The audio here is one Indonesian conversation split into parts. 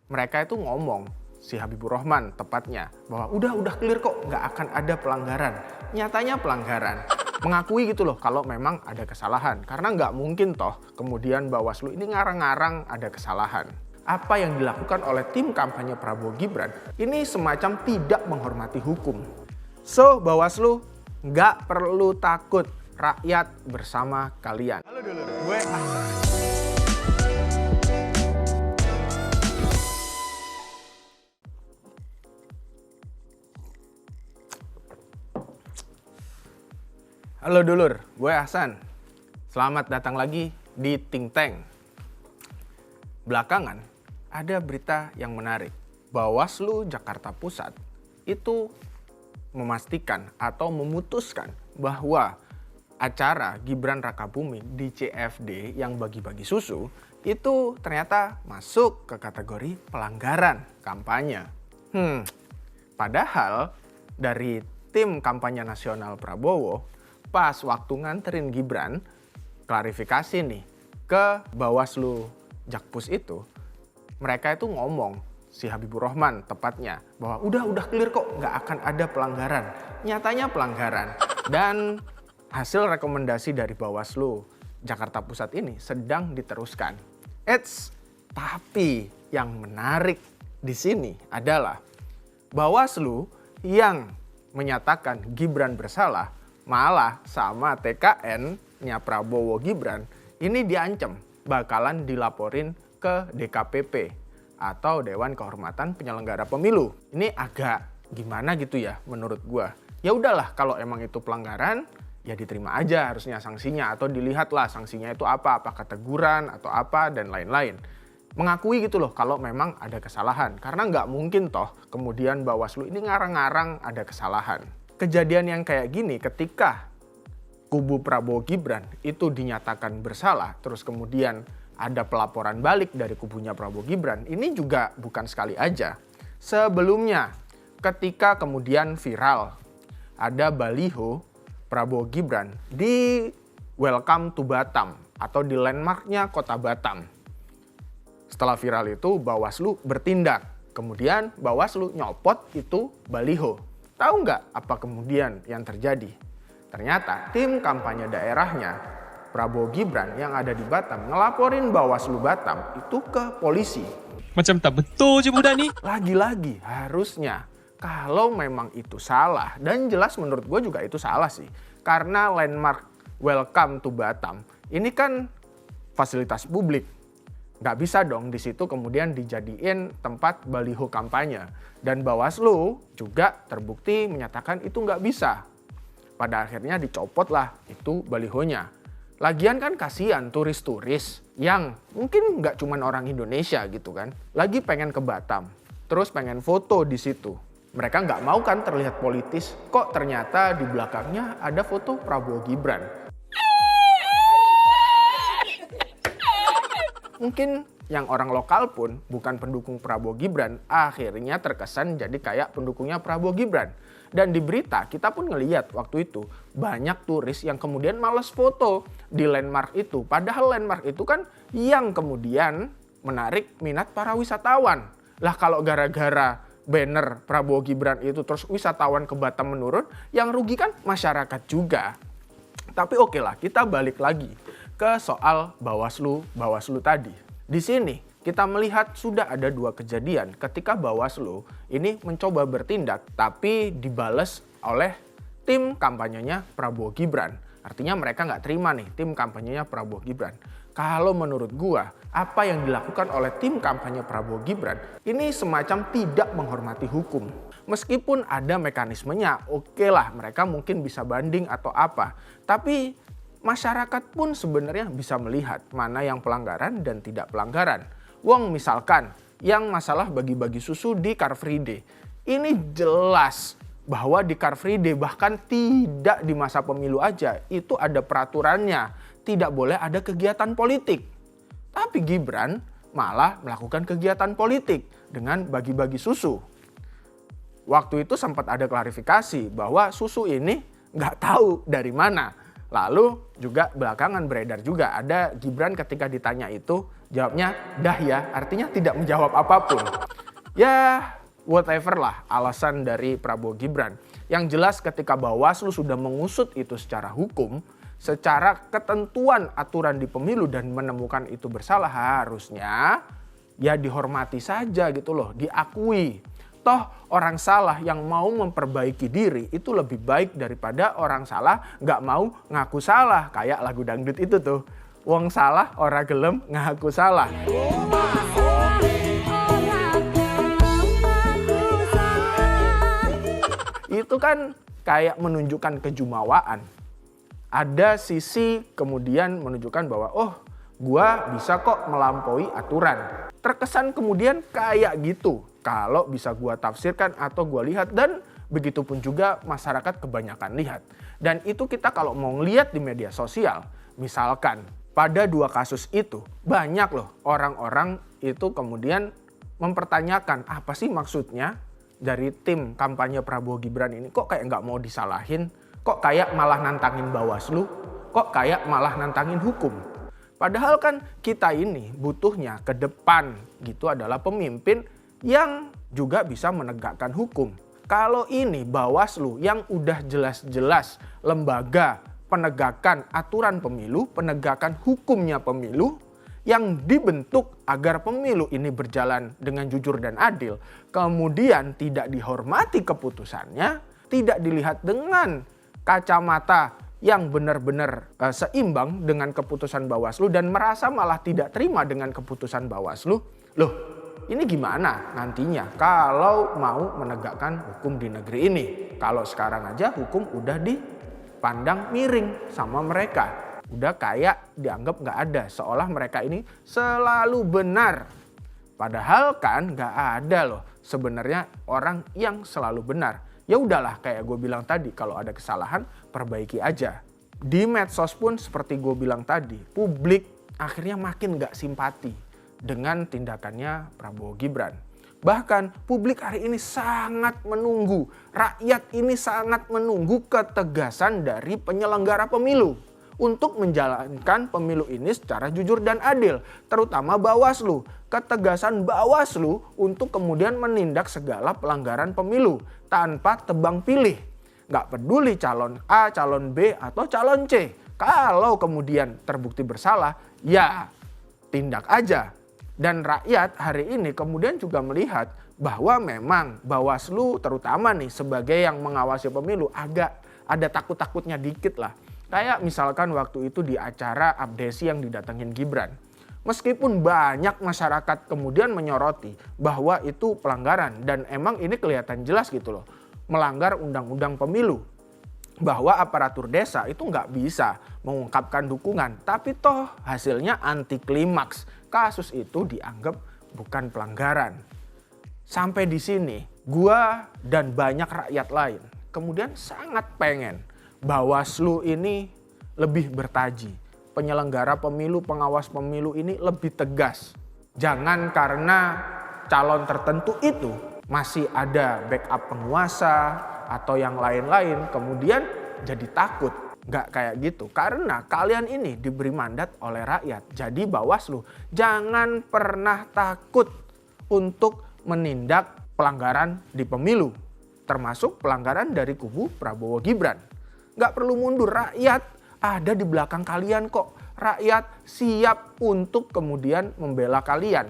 mereka itu ngomong, si Habibur Rahman tepatnya, bahwa udah clear kok, nggak akan ada pelanggaran. Nyatanya pelanggaran. Mengakui gitu loh kalau memang ada kesalahan. Karena nggak mungkin toh kemudian Bawaslu ini ngarang-ngarang ada kesalahan. Apa yang dilakukan oleh tim kampanye Prabowo Gibran ini semacam tidak menghormati hukum. So Bawaslu nggak perlu takut, rakyat bersama kalian. Halo dulu, gue Ahsan. Halo dulur, gue Ahsan. Selamat datang lagi di Think Tank. Belakangan ada berita yang menarik. Bawaslu Jakarta Pusat itu memastikan atau memutuskan bahwa acara Gibran Rakabuming di CFD yang bagi-bagi susu itu ternyata masuk ke kategori pelanggaran kampanye. Padahal dari tim kampanye nasional Prabowo pas waktu nganterin Gibran klarifikasi nih ke Bawaslu Jakpus itu, mereka itu ngomong, si Habibur Rahman tepatnya, bahwa udah clear kok, nggak akan ada pelanggaran. Nyatanya pelanggaran. Dan hasil rekomendasi dari Bawaslu Jakarta Pusat ini sedang diteruskan. Tapi yang menarik di sini adalah Bawaslu yang menyatakan Gibran bersalah malah sama TKN-nya Prabowo Gibran ini diancam bakalan dilaporin ke DKPP atau Dewan Kehormatan Penyelenggara Pemilu. Ini agak gimana gitu ya menurut gua. Ya udahlah kalau emang itu pelanggaran ya diterima aja harusnya sanksinya atau dilihatlah sanksinya itu apa teguran atau apa dan lain-lain. Mengakui gitu loh kalau memang ada kesalahan karena nggak mungkin toh kemudian Bawaslu ini ngarang-ngarang ada kesalahan. Kejadian yang kayak gini ketika kubu Prabowo Gibran itu dinyatakan bersalah, terus kemudian ada pelaporan balik dari kubunya Prabowo Gibran, ini juga bukan sekali aja. Sebelumnya, ketika kemudian viral, ada baliho Prabowo Gibran di Welcome to Batam atau di landmarknya kota Batam. Setelah viral itu, Bawaslu bertindak. Kemudian Bawaslu nyopot itu baliho. Tahu nggak apa kemudian yang terjadi? Ternyata tim kampanye daerahnya Prabowo Gibran yang ada di Batam ngelaporin Bawaslu Batam itu ke polisi. Macam tak betul je budak ni. Lagi-lagi harusnya kalau memang itu salah, dan jelas menurut gue juga itu salah sih. Karena landmark Welcome to Batam ini kan fasilitas publik. Nggak bisa dong di situ kemudian dijadiin tempat baliho kampanye. Dan Bawaslu juga terbukti menyatakan itu nggak bisa. Pada akhirnya dicopot lah itu balihonya. Lagian kan kasihan turis-turis yang mungkin nggak cuma orang Indonesia gitu kan. Lagi pengen ke Batam, terus pengen foto di situ. Mereka nggak mau kan terlihat politis, kok ternyata di belakangnya ada foto Prabowo Gibran. Mungkin yang orang lokal pun bukan pendukung Prabowo Gibran, akhirnya terkesan jadi kayak pendukungnya Prabowo Gibran. Dan di berita kita pun ngeliat waktu itu banyak turis yang kemudian males foto di landmark itu. Padahal landmark itu kan yang kemudian menarik minat para wisatawan. Lah kalau gara-gara banner Prabowo Gibran itu terus wisatawan ke Batam menurun, yang rugi kan masyarakat juga. Tapi oke lah, kita balik lagi ke soal Bawaslu tadi. Di sini kita melihat sudah ada dua kejadian ketika Bawaslu ini mencoba bertindak tapi dibales oleh tim kampanyenya Prabowo Gibran. Artinya mereka nggak terima nih tim kampanyenya Prabowo Gibran. Kalau menurut gua, apa yang dilakukan oleh tim kampanye Prabowo Gibran ini semacam tidak menghormati hukum. Meskipun ada mekanismenya, oke lah mereka mungkin bisa banding atau apa. Tapi masyarakat pun sebenarnya bisa melihat mana yang pelanggaran dan tidak pelanggaran. Wong misalkan yang masalah bagi-bagi susu di Car Free Day. Ini jelas bahwa di Car Free Day bahkan tidak di masa pemilu aja. Itu ada peraturannya. Tidak boleh ada kegiatan politik. Tapi Gibran malah melakukan kegiatan politik dengan bagi-bagi susu. Waktu itu sempat ada klarifikasi bahwa susu ini nggak tahu dari mana. Lalu juga belakangan beredar juga ada Gibran ketika ditanya itu Jawabnya, dah ya, artinya tidak menjawab apapun. Ya, whatever lah alasan dari Prabowo Gibran. Yang jelas ketika Bawaslu sudah mengusut itu secara hukum, secara ketentuan aturan di pemilu dan menemukan itu bersalah, harusnya ya dihormati saja gitu loh, diakui. Toh orang salah yang mau memperbaiki diri itu lebih baik daripada orang salah nggak mau ngaku salah. Kayak lagu dangdut itu tuh, wong salah ora gelem ngaku salah. Itu kan kayak menunjukkan kejumawaan. Ada sisi kemudian menunjukkan bahwa gua bisa kok melampaui aturan. Terkesan kemudian kayak gitu kalau bisa gua tafsirkan atau gua lihat, dan begitupun juga masyarakat kebanyakan lihat. Dan itu kita kalau mau ngelihat di media sosial, misalkan pada 2 kasus itu banyak loh orang-orang itu kemudian mempertanyakan apa sih maksudnya dari tim kampanye Prabowo Gibran ini, kok kayak nggak mau disalahin, kok kayak malah nantangin Bawaslu, kok kayak malah nantangin hukum. Padahal kan kita ini butuhnya ke depan gitu adalah pemimpin yang juga bisa menegakkan hukum. Kalau ini Bawaslu yang udah jelas-jelas lembaga penegakan aturan pemilu, penegakan hukumnya pemilu, yang dibentuk agar pemilu ini berjalan dengan jujur dan adil, kemudian tidak dihormati keputusannya, tidak dilihat dengan kacamata yang benar-benar seimbang dengan keputusan Bawaslu dan merasa malah tidak terima dengan keputusan Bawaslu. Loh, ini gimana nantinya kalau mau menegakkan hukum di negeri ini? Kalau sekarang aja hukum udah dipandang miring sama mereka. Udah kayak dianggap nggak ada, seolah mereka ini selalu benar. Padahal kan nggak ada loh sebenarnya orang yang selalu benar. Ya udahlah, kayak gue bilang tadi, kalau ada kesalahan perbaiki aja. Di medsos pun seperti gue bilang tadi, publik akhirnya makin nggak simpati dengan tindakannya Prabowo Gibran. Bahkan publik hari ini sangat menunggu, rakyat ini sangat menunggu ketegasan dari penyelenggara pemilu untuk menjalankan pemilu ini secara jujur dan adil, terutama Bawaslu. Ketegasan Bawaslu untuk kemudian menindak segala pelanggaran pemilu tanpa tebang pilih. Nggak peduli calon A, calon B, atau calon C. Kalau kemudian terbukti bersalah, ya tindak aja. Dan rakyat hari ini kemudian juga melihat bahwa memang Bawaslu terutama nih sebagai yang mengawasi pemilu agak ada takut-takutnya dikit lah. Kayak misalkan waktu itu di acara abdesi yang didatengin Gibran. Meskipun banyak masyarakat kemudian menyoroti bahwa itu pelanggaran dan emang ini kelihatan jelas gitu loh. Melanggar undang-undang pemilu. Bahwa aparatur desa itu nggak bisa mengungkapkan dukungan. Tapi toh hasilnya anti klimaks. Kasus itu dianggap bukan pelanggaran. Sampai di sini gua dan banyak rakyat lain kemudian sangat pengen Bawaslu ini lebih bertaji. Penyelenggara pemilu, pengawas pemilu ini lebih tegas. Jangan karena calon tertentu itu masih ada backup penguasa atau yang lain-lain kemudian jadi takut. Nggak kayak gitu. Karena kalian ini diberi mandat oleh rakyat. Jadi Bawaslu jangan pernah takut untuk menindak pelanggaran di pemilu. Termasuk pelanggaran dari kubu Prabowo Gibran. Nggak perlu mundur, rakyat ada di belakang kalian kok. Rakyat siap untuk kemudian membela kalian.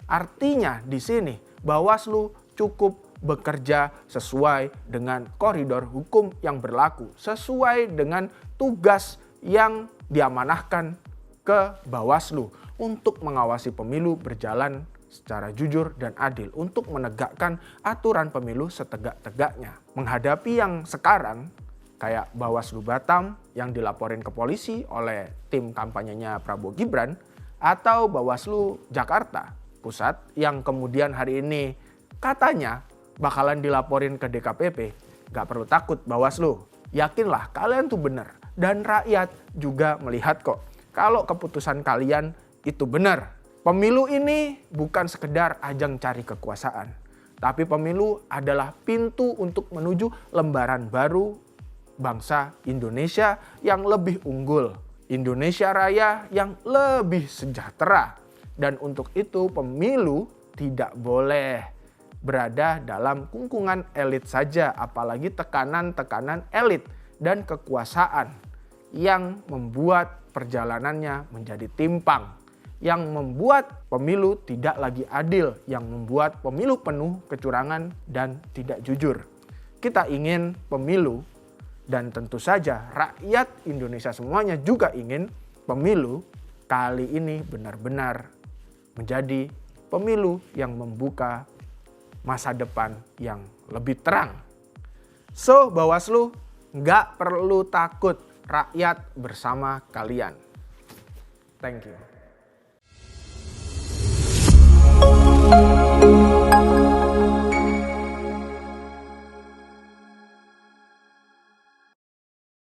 Artinya di sini Bawaslu cukup bekerja sesuai dengan koridor hukum yang berlaku. Sesuai dengan tugas yang diamanahkan ke Bawaslu untuk mengawasi pemilu berjalan secara jujur dan adil. Untuk menegakkan aturan pemilu setegak-tegaknya. Menghadapi yang sekarang kayak Bawaslu Batam yang dilaporin ke polisi oleh tim kampanyenya Prabowo Gibran, atau Bawaslu Jakarta Pusat yang kemudian hari ini katanya bakalan dilaporin ke DKPP. Gak perlu takut Bawaslu, yakinlah kalian tuh benar. Dan rakyat juga melihat kok kalau keputusan kalian itu benar. Pemilu ini bukan sekedar ajang cari kekuasaan, tapi pemilu adalah pintu untuk menuju lembaran baru bangsa Indonesia yang lebih unggul, Indonesia Raya yang lebih sejahtera. Dan untuk itu pemilu tidak boleh berada dalam kungkungan elit saja, apalagi tekanan-tekanan elit dan kekuasaan yang membuat perjalanannya menjadi timpang, yang membuat pemilu tidak lagi adil, yang membuat pemilu penuh kecurangan dan tidak jujur. Kita ingin pemilu, dan tentu saja rakyat Indonesia semuanya juga ingin pemilu kali ini benar-benar menjadi pemilu yang membuka masa depan yang lebih terang. So, Bawaslu nggak perlu takut, rakyat bersama kalian. Thank you.